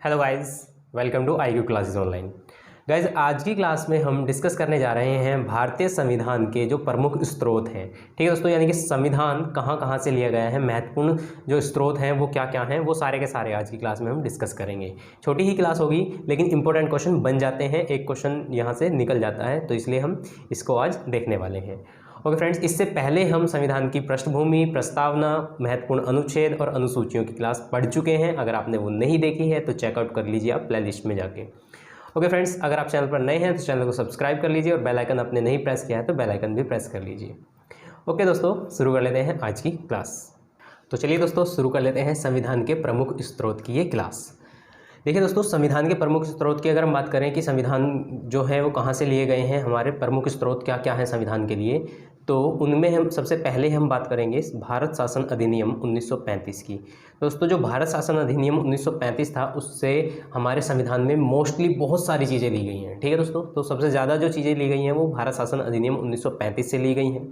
Hello guys, welcome to IQ classes online. Guys, आज की class में हम डिस्कस करने जा रहे हैं भारतीय संविधान के जो प्रमुख स्रोत हैं। ठीक है दोस्तों, यानी कि संविधान कहाँ कहाँ से लिया गया है, महत्वपूर्ण जो स्रोत हैं वो क्या क्या हैं, वो सारे के सारे आज की क्लास में हम डिस्कस करेंगे। छोटी ही क्लास होगी लेकिन इंपॉर्टेंट क्वेश्चन बन जाते हैं, एक क्वेश्चन यहाँ से निकल जाता है, तो इसलिए हम इसको आज देखने वाले हैं। ओके फ्रेंड्स, इससे पहले हम संविधान की पृष्ठभूमि, प्रस्तावना, महत्वपूर्ण अनुच्छेद और अनुसूचियों की क्लास पढ़ चुके हैं। अगर आपने वो नहीं देखी है तो चेकआउट कर लीजिए आप प्लेलिस्ट में जाके। ओके फ्रेंड्स, अगर आप चैनल पर नए हैं तो चैनल को सब्सक्राइब कर लीजिए और बेल आइकन आपने नहीं प्रेस किया है तो बेल आइकन भी प्रेस कर लीजिए। ओके दोस्तों, शुरू कर लेते हैं आज की क्लास। तो चलिए दोस्तों, शुरू कर लेते हैं संविधान के प्रमुख स्रोत की ये क्लास। देखिए दोस्तों, संविधान के प्रमुख स्रोत की अगर हम बात करें कि संविधान जो है वो कहाँ से लिए गए हैं, हमारे प्रमुख स्रोत क्या क्या हैं संविधान के लिए, तो उनमें हम सबसे पहले हम बात करेंगे भारत शासन अधिनियम 1935 की। दोस्तों, जो भारत शासन अधिनियम 1935 था उससे हमारे संविधान में मोस्टली बहुत सारी चीज़ें ली गई हैं। ठीक है दोस्तों, तो सबसे ज़्यादा जो चीज़ें ली गई हैं वो भारत शासन अधिनियम 1935 से ली गई हैं।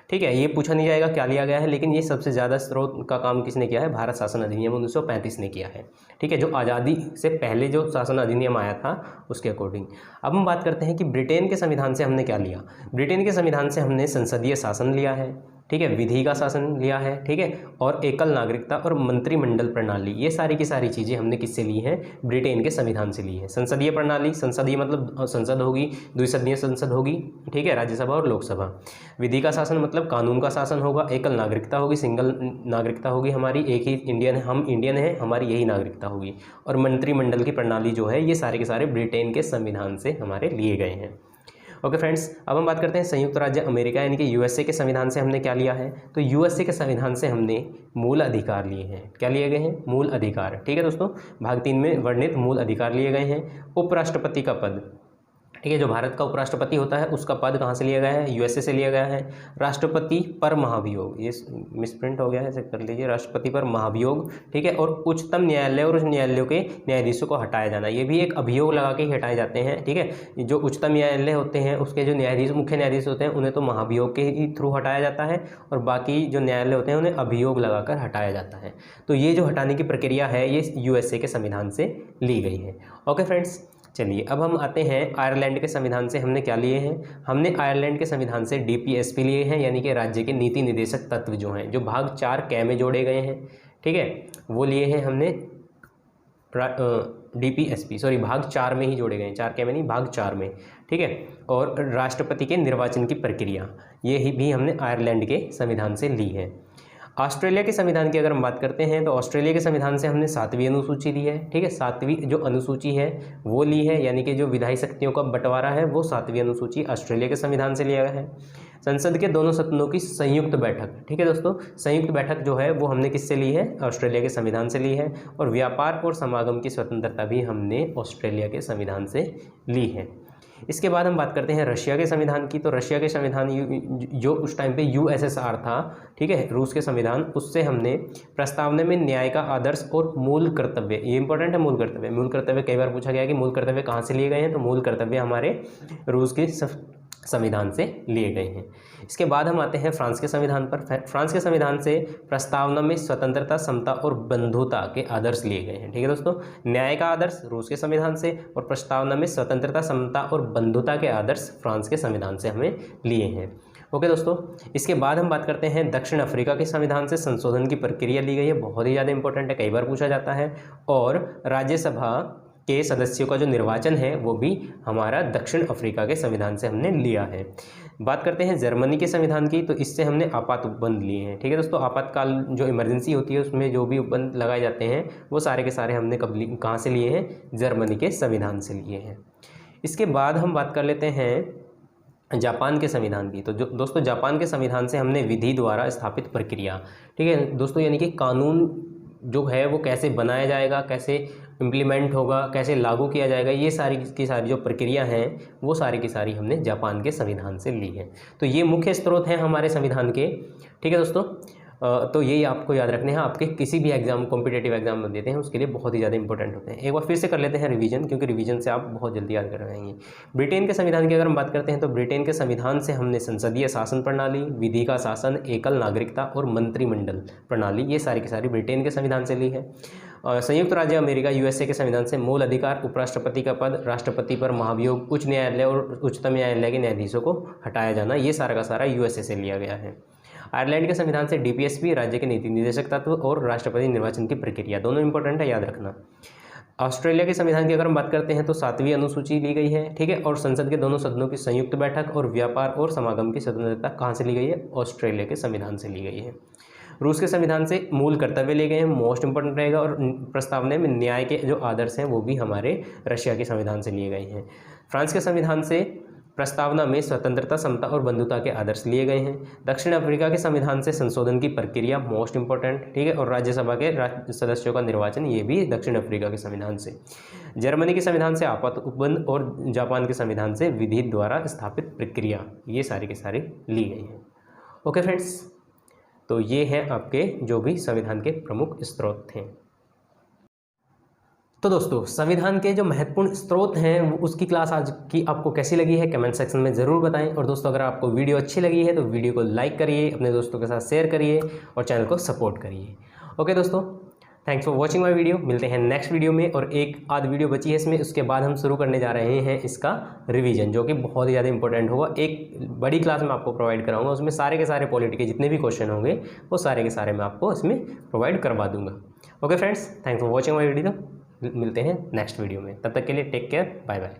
ठीक है, ये पूछा नहीं जाएगा क्या लिया गया है, लेकिन ये सबसे ज़्यादा स्रोत का काम किसने किया है, भारत शासन अधिनियम 1935 ने किया है। ठीक है, जो आज़ादी से पहले जो शासन अधिनियम आया था उसके अकॉर्डिंग। अब हम बात करते हैं कि ब्रिटेन के संविधान से हमने क्या लिया। ब्रिटेन के संविधान से हमने संसदीय शासन लिया है, ठीक है, विधि का शासन लिया है, ठीक है, और एकल नागरिकता और मंत्रिमंडल प्रणाली, ये सारी की सारी चीज़ें हमने किससे ली हैं, ब्रिटेन के संविधान से ली है। संसदीय प्रणाली, संसदीय मतलब संसद होगी, द्विसदनीय संसद होगी, ठीक है, राज्यसभा और लोकसभा। विधि का शासन मतलब कानून का शासन होगा। एकल नागरिकता होगी, सिंगल नागरिकता होगी, हमारी एक ही इंडियन है, हम इंडियन हैं, हमारी यही नागरिकता होगी। और मंत्रिमंडल की प्रणाली जो है ये सारे के सारे ब्रिटेन के संविधान से हमारे लिए गए हैं। ओके फ्रेंड्स, अब हम बात करते हैं संयुक्त राज्य अमेरिका यानी कि USA के संविधान से हमने क्या लिया है। तो USA के संविधान से हमने मूल अधिकार लिए हैं। क्या लिए गए हैं, मूल अधिकार। ठीक है दोस्तों, भाग 3 में वर्णित मूल अधिकार लिए गए हैं। उपराष्ट्रपति का पद, ठीक है, जो भारत का उपराष्ट्रपति होता है उसका पद कहाँ से लिया गया है, USA से लिया गया है। राष्ट्रपति पर महाभियोग, ये मिसप्रिंट हो गया है, चेक कर लीजिए, राष्ट्रपति पर महाभियोग, ठीक है, और उच्चतम न्यायालय और उस न्यायालयों के न्यायाधीशों को हटाया जाना, ये भी एक अभियोग लगा के ही हटाए जाते हैं। ठीक है, जो उच्चतम न्यायालय होते हैं उसके जो न्यायाधीश, मुख्य न्यायाधीश होते हैं, उन्हें तो महाभियोग के ही थ्रू हटाया जाता है और बाकी जो न्यायालय होते हैं उन्हें अभियोग लगाकर हटाया जाता है। तो ये जो हटाने की प्रक्रिया है ये USA के संविधान से ली गई है। ओके फ्रेंड्स, चलिए अब हम आते हैं आयरलैंड के संविधान से हमने क्या लिए हैं। हमने आयरलैंड के संविधान से DPSP लिए हैं, यानी कि राज्य के नीति निर्देशक तत्व जो हैं, जो भाग 4 कै में जोड़े गए हैं, ठीक है, वो लिए हैं हमने DPSP, सॉरी, भाग 4 में ही जोड़े गए हैं, 4 कै में नहीं, भाग 4 में। ठीक है, और राष्ट्रपति के निर्वाचन की प्रक्रिया ये ही भी हमने आयरलैंड के संविधान से ली है। ऑस्ट्रेलिया के संविधान की अगर हम बात करते हैं तो ऑस्ट्रेलिया के संविधान से हमने 7वीं अनुसूची ली है। ठीक है, 7वीं जो अनुसूची है वो ली है, यानी कि जो विधायी शक्तियों का बंटवारा है वो 7वीं अनुसूची ऑस्ट्रेलिया के संविधान से लिया गया है। संसद के दोनों सदनों की संयुक्त बैठक, ठीक है दोस्तों, संयुक्त बैठक जो है वो हमने किससे ली है, ऑस्ट्रेलिया के संविधान से ली है। और व्यापार और समागम की स्वतंत्रता भी हमने ऑस्ट्रेलिया के संविधान से ली है। इसके बाद हम बात करते हैं रशिया के संविधान की। तो रशिया के संविधान जो उस टाइम पे USSR था, ठीक है, रूस के संविधान, उससे हमने प्रस्तावना में न्याय का आदर्श और मूल कर्तव्य, ये इंपॉर्टेंट है, मूल कर्तव्य। मूल कर्तव्य कई बार पूछा गया है कि मूल कर्तव्य कहाँ से लिए गए हैं, तो मूल कर्तव्य हमारे रूस के संविधान से लिए गए हैं। इसके बाद हम आते हैं फ्रांस के संविधान पर। फ्रांस के संविधान से प्रस्तावना में स्वतंत्रता, समता और बंधुता के आदर्श लिए गए हैं। ठीक है दोस्तों, न्याय का आदर्श रूस के संविधान से और प्रस्तावना में स्वतंत्रता, समता और बंधुता के आदर्श फ्रांस के संविधान से हमें लिए हैं। ओके दोस्तों, इसके बाद हम बात करते हैं दक्षिण अफ्रीका के संविधान से संशोधन की प्रक्रिया ली गई है, बहुत ही ज़्यादा इंपॉर्टेंट है, कई बार पूछा जाता है। और राज्यसभा के सदस्यों का जो निर्वाचन है वो भी हमारा दक्षिण अफ्रीका के संविधान से हमने लिया है। बात करते हैं जर्मनी के संविधान की। तो इससे हमने आपात उपबंध लिए हैं। ठीक है दोस्तों, आपातकाल जो इमरजेंसी होती है उसमें जो भी उपबंध लगाए जाते हैं वो सारे के सारे हमने कहाँ से लिए हैं, जर्मनी के संविधान से लिए हैं। इसके बाद हम बात कर लेते हैं जापान के संविधान की। तो जो दोस्तों, जापान के संविधान से हमने विधि द्वारा स्थापित प्रक्रिया, ठीक है दोस्तों, यानी कि कानून जो है वो कैसे बनाया जाएगा, कैसे इम्प्लीमेंट होगा, कैसे लागू किया जाएगा, ये सारी की सारी जो प्रक्रिया हैं वो सारी की सारी हमने जापान के संविधान से ली है। तो ये मुख्य स्रोत हैं हमारे संविधान के। ठीक है दोस्तों, तो यही आपको याद रखने हैं, आपके किसी भी एग्जाम, कॉम्पिटेटिव एग्जाम में देते हैं उसके लिए बहुत ही ज़्यादा इंपॉर्टेंट होते हैं। एक बार फिर से कर लेते हैं रिवीजन, क्योंकि रिवीजन से आप बहुत जल्दी याद कर रहेंगे। ब्रिटेन के संविधान की अगर हम बात करते हैं तो ब्रिटेन के संविधान से हमने संसदीय शासन प्रणाली, विधि का शासन, एकल नागरिकता और मंत्रिमंडल प्रणाली, ये सारी की सारी ब्रिटेन के संविधान से ली है। संयुक्त राज्य अमेरिका यूएसए के संविधान से मूल अधिकार, उपराष्ट्रपति का पद, राष्ट्रपति पर महाभियोग, उच्च न्यायालय और उच्चतम न्यायालय के न्यायाधीशों को हटाया जाना, ये सारा का सारा यूएसए से लिया गया है। आयरलैंड के संविधान से डीपीएसपी, राज्य के नीति निर्देशक तत्व और राष्ट्रपति निर्वाचन की प्रक्रिया, दोनों इंपॉर्टेंट है, याद रखना। ऑस्ट्रेलिया के संविधान की अगर हम बात करते हैं तो 7वीं अनुसूची ली गई है, ठीक है। और संसद के दोनों सदनों की संयुक्त बैठक और व्यापार और समागम की स्वतंत्रता कहाँ से ली गई है? ऑस्ट्रेलिया के संविधान से ली गई है। रूस के संविधान से मूल कर्तव्य लिए गए हैं, मोस्ट इंपॉर्टेंट रहेगा। और प्रस्तावना में न्याय के जो आदर्श हैं वो भी हमारे रशिया के संविधान से लिए गए हैं। फ्रांस के संविधान से प्रस्तावना में स्वतंत्रता, समता और बंधुता के आदर्श लिए गए हैं। दक्षिण अफ्रीका के संविधान से संशोधन की प्रक्रिया, मोस्ट इंपॉर्टेंट, ठीक है। और राज्यसभा के सदस्यों का निर्वाचन, ये भी दक्षिण अफ्रीका के संविधान से। जर्मनी के संविधान से आपात उपबंध और जापान के संविधान से विधि द्वारा स्थापित प्रक्रिया, ये सारी के सारी ली गई हैं। ओके फ्रेंड्स, तो ये हैं आपके जो भी संविधान के प्रमुख स्रोत थे। तो दोस्तों, संविधान के जो महत्वपूर्ण स्रोत हैं उसकी क्लास आज की आपको कैसी लगी है कमेंट सेक्शन में ज़रूर बताएं। और दोस्तों, अगर आपको वीडियो अच्छी लगी है तो वीडियो को लाइक करिए, अपने दोस्तों के साथ शेयर करिए और चैनल को सपोर्ट करिए। ओके दोस्तों, thanks for watching my video. मिलते हैं नेक्स्ट वीडियो में। और एक आध वीडियो बची है इसमें, उसके बाद हम शुरू करने जा रहे हैं इसका रिवीजन, जो कि बहुत ही ज़्यादा इंपॉर्टेंट होगा। एक बड़ी क्लास में आपको प्रोवाइड कराऊंगा, उसमें सारे के सारे पॉलिटी के जितने भी क्वेश्चन होंगे वो सारे के सारे मैं आपको इसमें प्रोवाइड करवा दूंगा। Okay friends, thanks for watching my video. मिलते हैं नेक्स्ट वीडियो में, तब तक के लिए टेक केयर, बाय बाय।